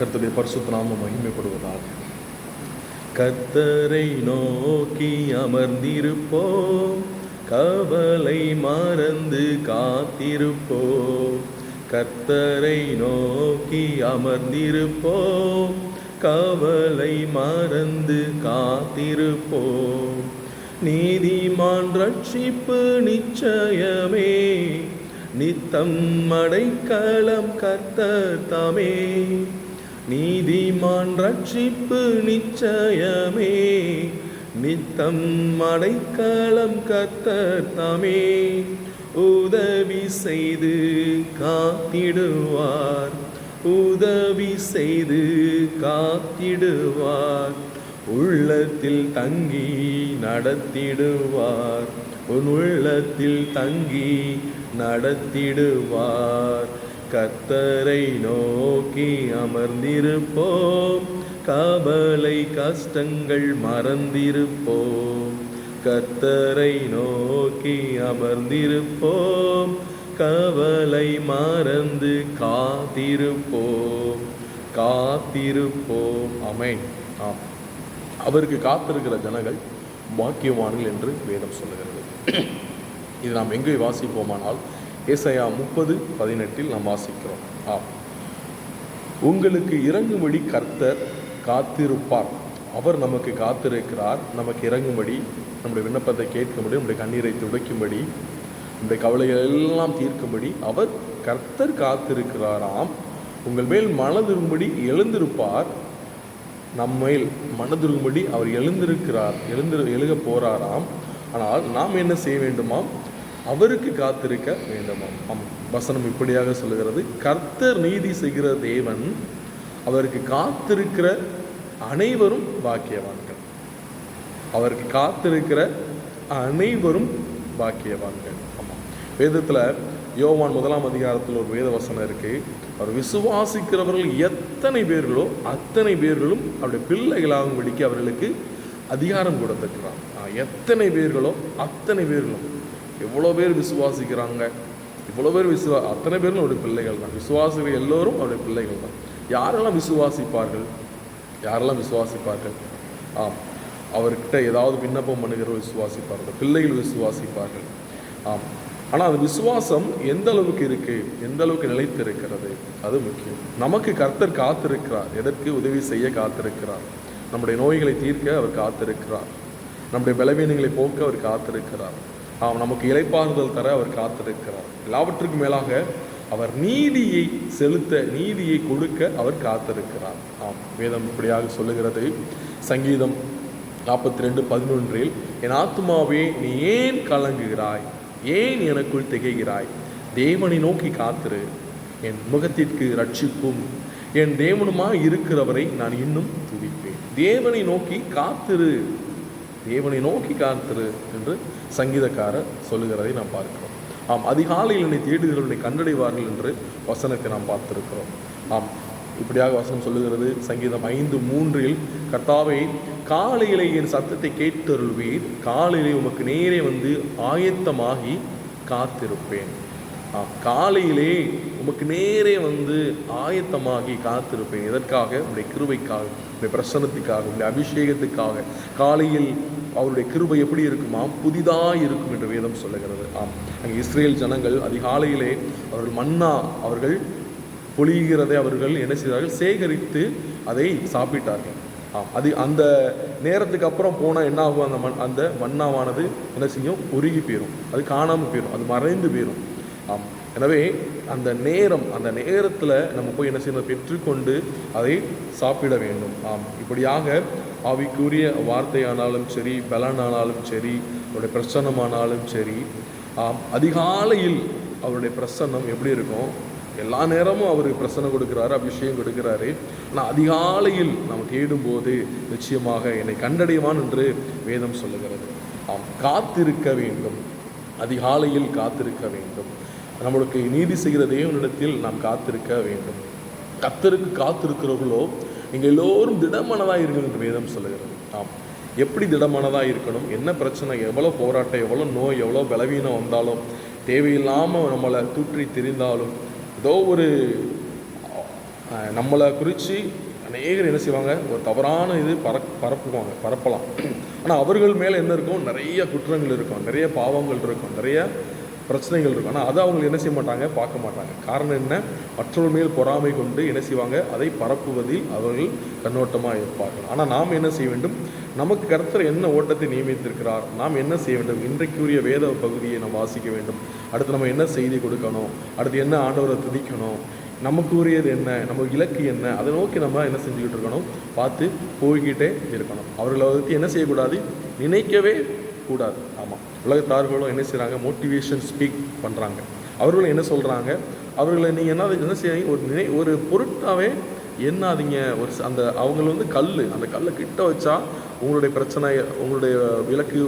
கர்த்தருடைய பரிசுத்த நாமம் மகிமைப்படுவதாக. கர்த்தரை நோக்கி அமர்ந்திருப்போம், கவலை மறந்து காத்திருப்போம். கர்த்தரை நோக்கி அமர்ந்திருப்போம், கவலை மறந்து காத்திருப்போம். நீதிமான் ரட்சிப்பு நிச்சயமே, நித்தம் அடைக்கலம் கர்த்தர் தாமே. நீதிமான் ரட்சிப்பு நிச்சயமே, நித்தம் அடைக்கலம் கர்த்தர் தாமே. உதவி செய்து காத்திடுவார், உதவி செய்து காத்திடுவார். உள்ளத்தில் தங்கி நடத்திடுவார், உன் உள்ளத்தில் தங்கி நடத்திடுவார். கர்த்தரை நோக்கி அமர்ந்திருப்போம், கவலை கஷ்டங்கள் மறந்திருப்போம். கர்த்தரை நோக்கி அமர்ந்திருப்போம், கவலை மறந்து காத்திருப்போம், காத்திருப்போம். ஆமென். அவருக்கு காத்திருக்கிற ஜனங்கள் பாக்கியவான்கள் என்று வேதம் சொல்லுகிறது. இது நாம் எங்கே வாசிப்போமானால் ஏசாயா 30:18 நாம் வாசிக்கிறோம். உங்களுக்கு இறங்கும்படி கர்த்தர் காத்திருப்பார். அவர் நமக்கு காத்திருக்கிறார், நமக்கு இறங்கும்படி, நம்முடைய விண்ணப்பத்தை கேட்கும்படி, நம்முடைய கண்ணீரை துடைக்கும்படி, நம்முடைய கவலைகள் எல்லாம் தீர்க்கும்படி அவர் கர்த்தர் காத்திருக்கிறாராம். உங்கள் மேல் மனதிரும்படி எழுந்திருப்பார். நம்மேல் மனதிரும்படி அவர் எழுந்திருக்கிறார், எழுக போறாராம். ஆனால் நாம் என்ன செய்ய வேண்டுமாம்? அவருக்கு காத்திருக்க வேண்டுமாம். வசனம் இப்படியாக சொல்லுகிறது, கர்த்தர் நீதி செய்கிற தேவன், அவருக்கு காத்திருக்கிற அனைவரும் பாக்கியவான்கள். அவருக்கு காத்திருக்கிற அனைவரும் பாக்கியவான்கள். ஆமாம். வேதத்தில் யோவான் 1 அதிகாரத்தில் ஒரு வேத வசனம் இருக்கு. அவர் விசுவாசிக்கிறவர்கள் எத்தனை பேர்களோ அத்தனை பேர்களும் அவருடைய பிள்ளைகளாகும்படிக்கு அவர்களுக்கு அதிகாரம் கொடுத்திருக்கிறார். எத்தனை பேர்களோ அத்தனை பேர்களும். எவ்வளோ பேர் விசுவாசிக்கிறாங்க, இவ்வளோ பேர் அத்தனை பேரும் அவருடைய பிள்ளைகள் தான். விசுவாசிகள் எல்லோரும் அவருடைய பிள்ளைகள் தான். யாரெல்லாம் விசுவாசிப்பார்கள்? யாரெல்லாம் விசுவாசிப்பார்கள்? அவர்கிட்ட ஏதாவது விண்ணப்பம் பண்ணுகிறவர்கள் விசுவாசிப்பார்கள், பிள்ளைகள் விசுவாசிப்பார்கள். ஆனால் அந்த விசுவாசம் எந்த அளவுக்கு இருக்கு, எந்த அளவுக்கு நிலைத்து இருக்கிறது, அது முக்கியம். நமக்கு கர்த்தர் காத்திருக்கிறார். எதற்கு? உதவி செய்ய காத்திருக்கிறார். நம்முடைய நோய்களை தீர்க்க அவர் காத்திருக்கிறார். நம்முடைய பலவீனங்களை போக்க அவர் காத்திருக்கிறார். நமக்கு இளைப்பாறுதல் தர அவர் காத்திருக்கிறார். எல்லாவற்றுக்கும் மேலாக அவர் நீதியை செலுத்த, நீதியை கொடுக்க அவர் காத்திருக்கிறார். வேதம் இப்படியாக சொல்லுகிறது. சங்கீதம் 42:11 என் ஆத்துமாவே நீ ஏன் கலங்குகிறாய், ஏன் எனக்குள் திகைகிறாய்? தேவனை நோக்கி காத்திரு, என் முகத்திற்கு ரட்சிப்பும் என் தேவனுமாய் இருக்கிறவரை நான் இன்னும் துதிப்பேன். தேவனை நோக்கி காத்திரு, தேவனை நோக்கி காத்திரு என்று சங்கீதக்காரர் சொல்லுகிறதை நாம் பார்க்கிறோம். அதிகாலையில் என்னை தேடுகிறவர்களை கண்டடைவார்கள் என்று வசனத்தை நாம் பார்த்திருக்கிறோம். இப்படியாக வசனம் சொல்லுகிறது. சங்கீதம் 5:3 கர்த்தாவே காலையிலே என் சத்தத்தை கேட்டருள்வீர், காலையிலே உமக்கு நேரே வந்து ஆயத்தமாகி காத்திருப்பேன். காலையிலே உமக்கு நேரே வந்து ஆயத்தமாகி காத்திருப்பேன். எதற்காக? உடைய கிருபைக்காக, உடைய பிரசன்னத்துக்காக, உடைய அபிஷேகத்துக்காக. காலையில் அவருடைய கிருபை எப்படி இருக்குமாம்? புதிதாக இருக்கும் என்று வேதம் சொல்லுகிறது. அங்கே இஸ்ரேல் ஜனங்கள் அதிகாலையிலே அவர்கள் மன்னா அவர்கள் பொழிகிறதை அவர்கள் என்ன செய்தார்கள்? சேகரித்து அதை சாப்பிட்டார்கள். அது அந்த நேரத்துக்கு அப்புறம் போனால் என்ன ஆகும்? அந்த மன்னாவானது என்ன செய்யும்? உருகி போயிடும், அது காணாமல் போயிடும், அது மறைந்து போயிடும். எனவே அந்த நேரம், அந்த நேரத்தில் நம்ம போய் என்ன செய்யணும்? பெற்றுக்கொண்டு அதை சாப்பிட வேண்டும். இப்படியாக ஆவிக்குரிய வார்த்தையானாலும் சரி, பலனானாலும் சரி, அவருடைய பிரசன்னமானாலும் சரி, அதிகாலையில் அவருடைய பிரசன்னம் எப்படி இருக்கும்? எல்லா நேரமும் அவருக்கு பிரசன்னம் கொடுக்கிறாரு, அபிஷேகம் கொடுக்கிறாரு. ஆனால் அதிகாலையில் நம்ம தேடும்போது நிச்சயமாக என்னை கண்டடைவான் என்று வேதம் சொல்லுகிறது. காத்திருக்க வேண்டும், அதிகாலையில் காத்திருக்க வேண்டும். நம்மளுக்கு நீதி செய்கிற தேவனிடத்தில் நாம் காத்திருக்க வேண்டும். கர்த்தருக்கு காத்திருக்கிறவர்களோ நீங்கள் எல்லோரும் திடமனதாக இருங்கள் என்று வேதம் சொல்லுகிறது. எப்படி திடமனதாக இருக்கணும்? என்ன பிரச்சனை, எவ்வளோ போராட்டம், எவ்வளோ நோய், எவ்வளோ பலவீனம் வந்தாலும், தேவையில்லாமல் நம்மளை தூற்றி திரிந்தாலும், ஏதோ ஒரு நம்மளை குறித்து அநேகர் என்ன செய்வாங்க, ஒரு தவறான இது பரப்பலாம். ஆனால் அவர்கள் மேலே என்ன இருக்கும், நிறைய குற்றங்கள் இருக்கும், நிறைய பாவங்கள் இருக்கும், நிறைய பிரச்சனைகள் இருக்கும். ஆனால் அதை அவங்க என்ன செய்ய மாட்டாங்க, பார்க்க மாட்டாங்க. காரணம் என்ன, மற்றவர்கள் மேல் பொறாமை கொண்டு என்ன செய்வாங்க, அதை பரப்புவதில் அவர்கள் கண்ணோட்டமாக இருப்பார்கள். ஆனால் நாம் என்ன செய்ய வேண்டும், நமக்கு கர்த்தர் என்ன ஓட்டத்தை நியமித்திருக்கிறார், நாம் என்ன செய்ய வேண்டும், இன்றைக்குரிய வேத பகுதியை நாம் வாசிக்க வேண்டும். அடுத்து நம்ம என்ன செய்தி கொடுக்கணும், அடுத்து என்ன ஆண்டவரை துதிக்கணும், நமக்கு உரியது என்ன, நம்ம இலக்கு என்ன, அதை நோக்கி நம்ம என்ன செஞ்சுக்கிட்டு இருக்கணும், பார்த்து போய்கிட்டே இருக்கணும். அவர்களை பற்றி என்ன செய்யக்கூடாது, நினைக்கவே கூடாது. ஆமாம், உலகத்தார்களும் என்ன செய்கிறாங்க, மோட்டிவேஷன் ஸ்பீக் பண்ணுறாங்க. அவர்களும் என்ன சொல்கிறாங்க, அவர்களை நீங்கள் என்ன செய்ய, ஒரு பொருட்டாகவே என்னாதீங்க. அந்த அவங்கள கல், அந்த கல்லை கிட்ட வச்சா உங்களுடைய பிரச்சனை, உங்களுடைய விலக்கு